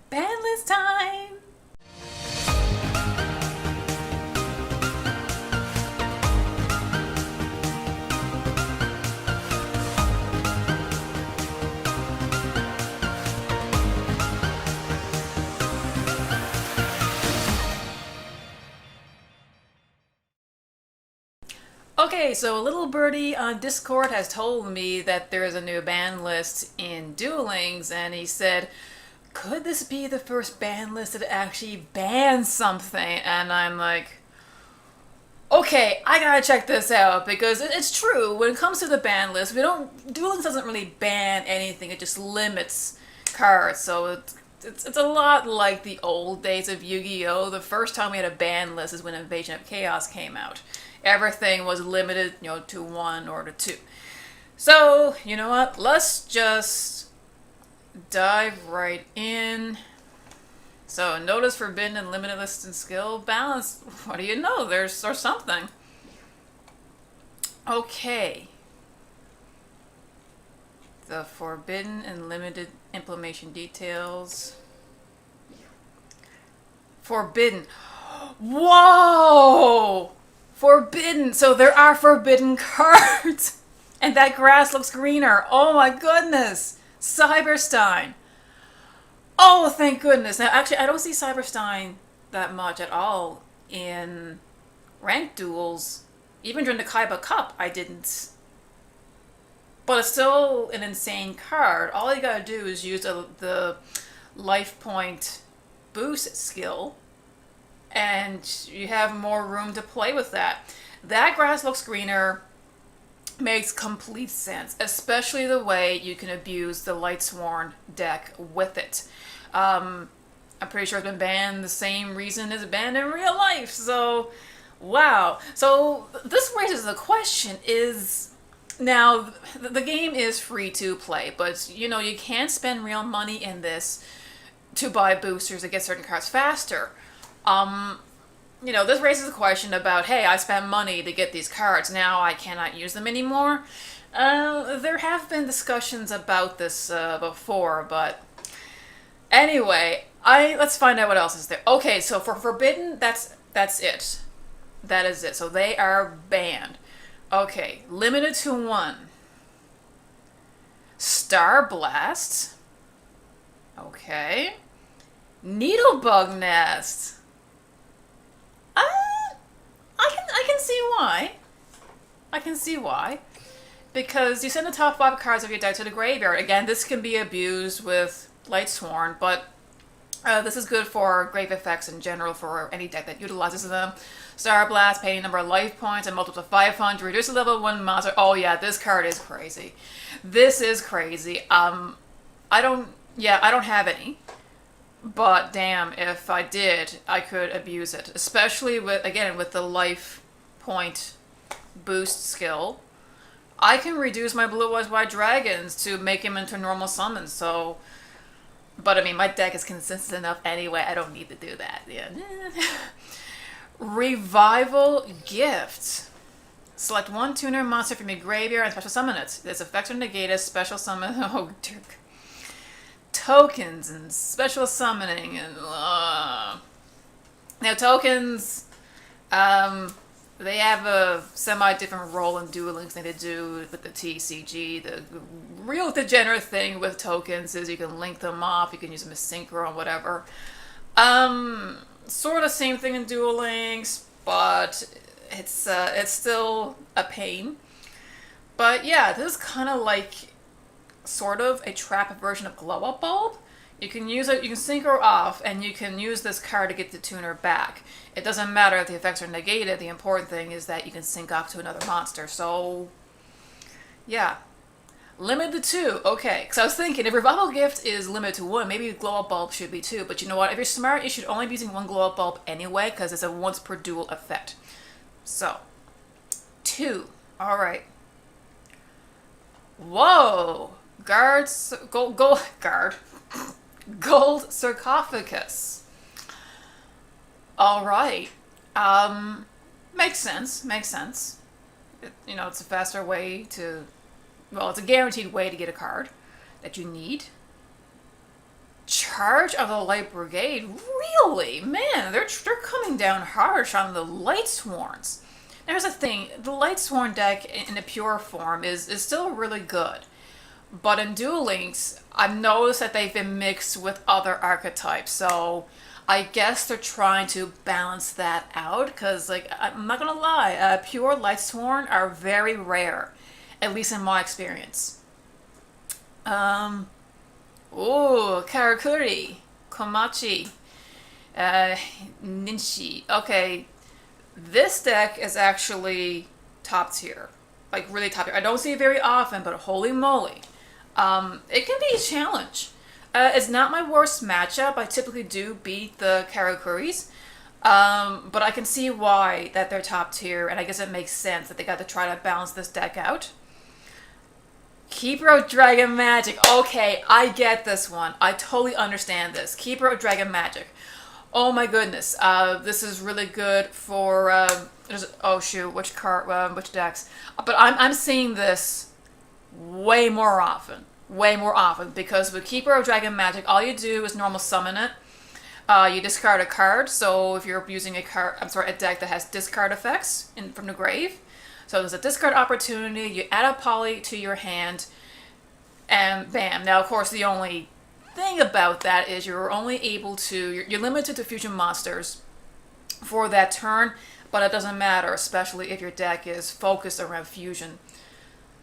Ban list time! Okay, so a little birdie on Discord has told me that there is a new ban list in Duel Links, and he said, could this be the first ban list that actually bans something? And I'm like, okay, I gotta check this out, because it's true, when it comes to the ban list, Duel Links doesn't really ban anything, it just limits cards, so it's a lot like the old days of Yu-Gi-Oh! The first time we had a ban list is when Invasion of Chaos came out. Everything was limited, to 1 or to 2. So, you know what? Let's just dive right in. So, notice forbidden and limited list and skill balance. What do you know? There's something. Okay. The forbidden and limited implementation details. Forbidden. Whoa! Forbidden! So there are forbidden cards! And that grass looks greener. Oh my goodness! Cyberstein. Oh, thank goodness. Now, actually, I don't see Cyberstein that much at all in ranked duels. Even during the Kaiba Cup, I didn't. But it's still an insane card. All you gotta do is use the life point boost skill, and you have more room to play with that. That grass looks greener makes complete sense, especially the way you can abuse the Lightsworn deck with it. I'm pretty sure it's been banned the same reason it's banned in real life, so wow. So this raises the question is, now the game is free to play, but you can't spend real money in this to buy boosters to get certain cards faster. This raises a question about, hey, I spent money to get these cards, now I cannot use them anymore. There have been discussions about this before, but anyway, let's find out what else is there. Okay, so for Forbidden, that's it. That is it. So they are banned. Okay, limited to 1. Starblast. Okay. Needlebug Nest. I can see why. I can see why. Because you send the top 5 cards of your deck to the graveyard. Again, this can be abused with Lightsworn, but this is good for grave effects in general for any deck that utilizes them. Starblast, pay number of life points and multiple to 500. Reduce the level 1 monster. Oh yeah, this card is crazy. This is crazy. I don't have any. But damn, if I did, I could abuse it. Especially with the life point boost skill. I can reduce my blue-eyes white dragons to make him into normal summons, so... But I mean, my deck is consistent enough anyway, I don't need to do that. Yeah. Revival Gift. Select 1 tuner monster from your graveyard and special summon it. Its effects are negated, special summon... Oh, dear. Tokens and special summoning and now tokens they have a semi-different role in Duel Links than they do with the TCG. The real degenerate thing with tokens is you can link them off, you can use them as synchro and whatever. Sort of same thing in Duel Links, but it's still a pain. But yeah, this is kind of like sort of a trap version of Glow Up Bulb. You can use it, you can synchro off, and you can use this card to get the tuner back. It doesn't matter if the effects are negated, the important thing is that you can sync off to another monster, so... yeah. Limited to 2, okay. Because I was thinking, if Revival Gift is limited to 1, maybe Glow Up Bulb should be 2, but you know what, if you're smart, you should only be using 1 Glow Up Bulb anyway, because it's a once per duel effect. So, 2. Alright. Whoa! Gold sarcophagus. Alright. Makes sense. It's a faster way to... well, it's a guaranteed way to get a card that you need. Charge of the Light Brigade? Really? Man, they're coming down harsh on the Light Sworns. There's a thing, the Light Sworn deck in a pure form is still really good. But in Duel Links, I've noticed that they've been mixed with other archetypes, so I guess they're trying to balance that out, because, like, I'm not gonna lie, pure Lightsworn are very rare, at least in my experience. Ooh, Karakuri, Komachi, Ninshi. Okay, this deck is actually top tier, like really top tier. I don't see it very often, but holy moly. It can be a challenge. It's not my worst matchup. I typically do beat the Karakuris, but I can see why that they're top tier, and I guess it makes sense that they got to try to balance this deck out. Keeper of Dragon Magic. Okay, I get this one. I totally understand this. Keeper of Dragon Magic. Oh my goodness. This is really good for oh shoot, which decks? But I'm seeing this way more often. Way more often, because with Keeper of Dragon Magic, all you do is normal summon it. You discard a card, so if you're using a deck that has discard effects from the grave. So there's a discard opportunity, you add a poly to your hand, and bam. Now, of course, the only thing about that is you're only able to, you're limited to fusion monsters for that turn, but it doesn't matter, especially if your deck is focused around fusion.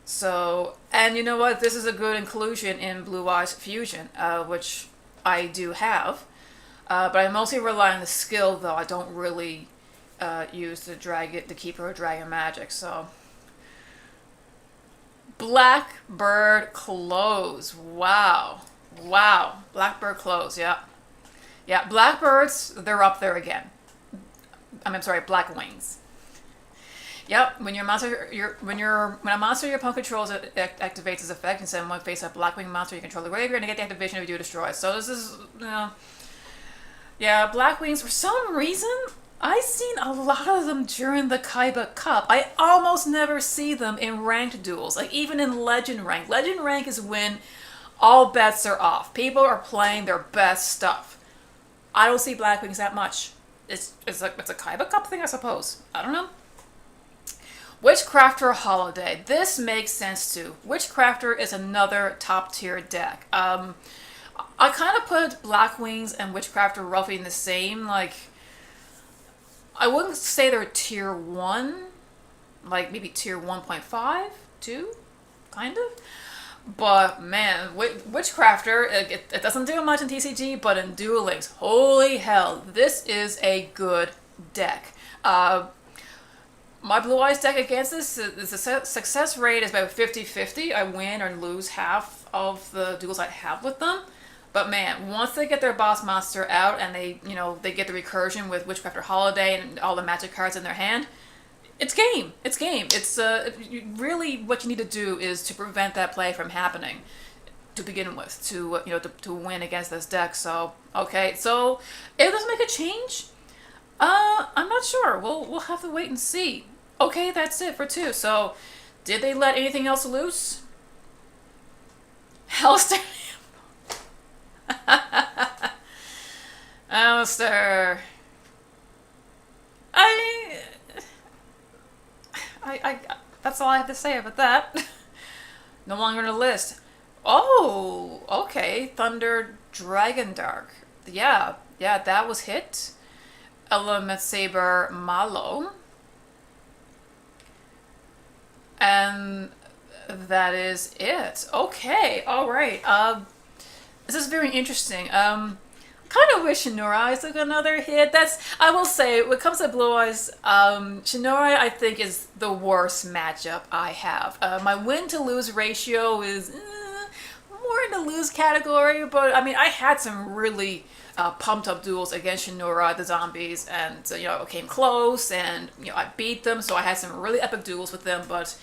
So, and you know what? This is a good inclusion in Blue Eyes Fusion, which I do have. But I mostly rely on the skill, though. I don't really use the Keeper of Dragon Magic. So, Blackbird Clothes. Wow. Blackbird Clothes, yeah. Yeah, Blackbirds, they're up there again. I'm sorry, Black Wings. Yep, when a monster your opponent controls activates its effect, and send one face-up Blackwing monster you control the graveyard and get the activation if you do destroy. So this is, yeah, Blackwings, for some reason, I've seen a lot of them during the Kaiba Cup. I almost never see them in ranked duels, like even in Legend Rank. Legend Rank is when all bets are off. People are playing their best stuff. I don't see Blackwings that much. It's a Kaiba Cup thing, I suppose. I don't know. Witchcrafter Holiday. This makes sense too. Witchcrafter is another top tier deck. I kind of put Blackwings and Witchcrafter roughly in the same, like, I wouldn't say they're tier 1, like maybe tier 1.5, 2, kind of. But man, Witchcrafter, it doesn't do much in TCG, but in Duel Links, holy hell, this is a good deck. My Blue Eyes deck against this, the success rate is about 50-50. I win or lose half of the duels I have with them. But man, once they get their boss monster out and they get the recursion with Witchcrafter Holiday and all the magic cards in their hand, it's game. It's game. It's really what you need to do is to prevent that play from happening to begin with, to win against this deck. So okay, so if does make a change, I'm not sure. We'll have to wait and see. Okay, that's it for 2. So, did they let anything else loose? Hellster. Hellster. I that's all I have to say about that. No longer on the list. Oh, okay. Thunder Dragon Dark. Yeah, that was hit. Element Saber Malo. And that is it. Okay, alright. This is very interesting. Kind of wish Shinora took another hit. I will say, when it comes to Blue Eyes, Shinora I think is the worst matchup I have. My win to lose ratio is more in the lose category, but I mean, I had some really pumped up duels against Shinora, the zombies, and came close, and I beat them, so I had some really epic duels with them, but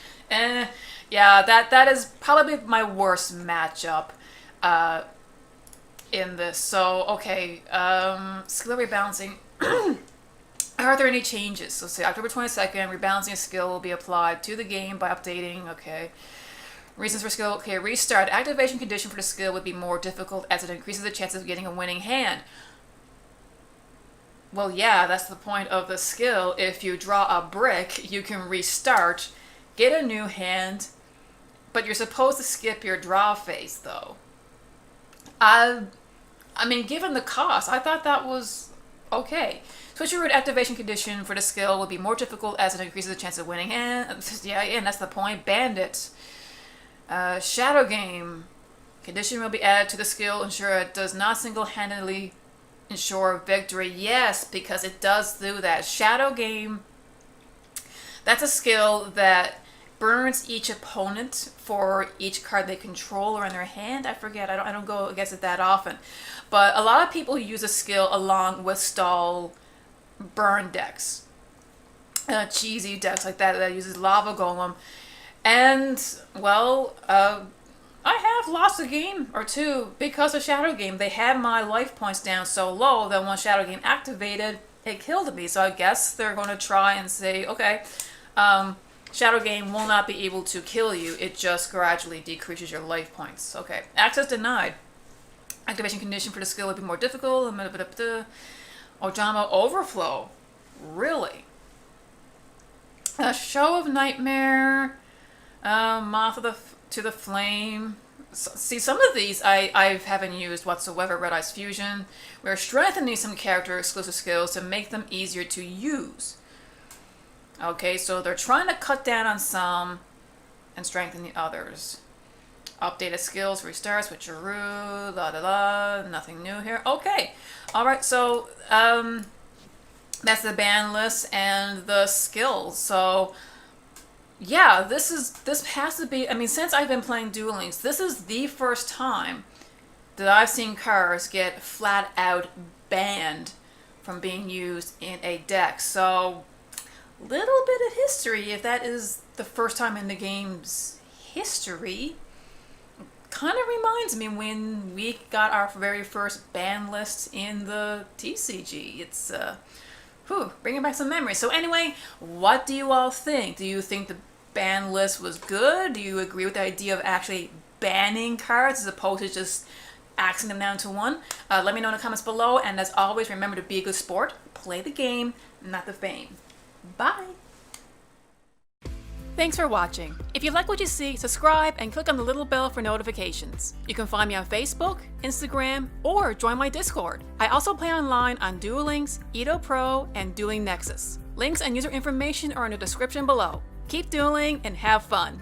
yeah, that is probably my worst matchup in this. So okay, skill rebalancing. Are there any changes? So say October 22nd, rebalancing skill will be applied to the game by updating. Okay. Reasons for skill. Okay, restart. Activation condition for the skill would be more difficult as it increases the chances of getting a winning hand. Well, yeah, that's the point of the skill. If you draw a brick, you can restart, get a new hand, but you're supposed to skip your draw phase, though. I mean, given the cost, I thought that was okay. Switch your root activation condition for the skill would be more difficult as it increases the chance of winning hand. Yeah, and that's the point. Bandit. Shadow Game. Condition will be added to the skill, ensure it does not single-handedly ensure victory. Yes, because it does do that. Shadow Game, that's a skill that burns each opponent for each card they control or in their hand. I forget. I don't go against it that often. But a lot of people use a skill along with stall burn decks. Cheesy decks like that uses Lava Golem. And, well, I have lost a game or two because of Shadow Game. They had my life points down so low that when Shadow Game activated, it killed me. So I guess they're going to try and say, okay, Shadow Game will not be able to kill you. It just gradually decreases your life points. Okay, access denied. Activation condition for the skill would be more difficult. Ojama Overflow. Really? Show of Nightmare. Moth to the Flame. See, some of these I haven't used whatsoever. Red Eyes Fusion. We're strengthening some character exclusive skills to make them easier to use. Okay, so they're trying to cut down on some and strengthen the others. Updated skills, restart, switcheroo, la la la, nothing new here. Okay, alright, so that's the ban list and the skills. So yeah, this has to be, I mean, since I've been playing Duel Links, this is the first time that I've seen cards get flat out banned from being used in a deck. So little bit of history, if that is the first time in the game's history. Kind of reminds me when we got our very first ban list in the TCG. It's bringing back some memories. So anyway, what do you all think? Do you think the ban list was good? Do you agree with the idea of actually banning cards as opposed to just axing them down to one? Let me know in the comments below, and as always, remember to be a good sport, play the game, not the fame. Bye! Thanks for watching. If you like what you see, subscribe and click on the little bell for notifications. You can find me on Facebook, Instagram, or join my Discord. I also play online on Duel Links, Edo Pro, and Dueling Nexus. Links and user information are in the description below. Keep dueling and have fun!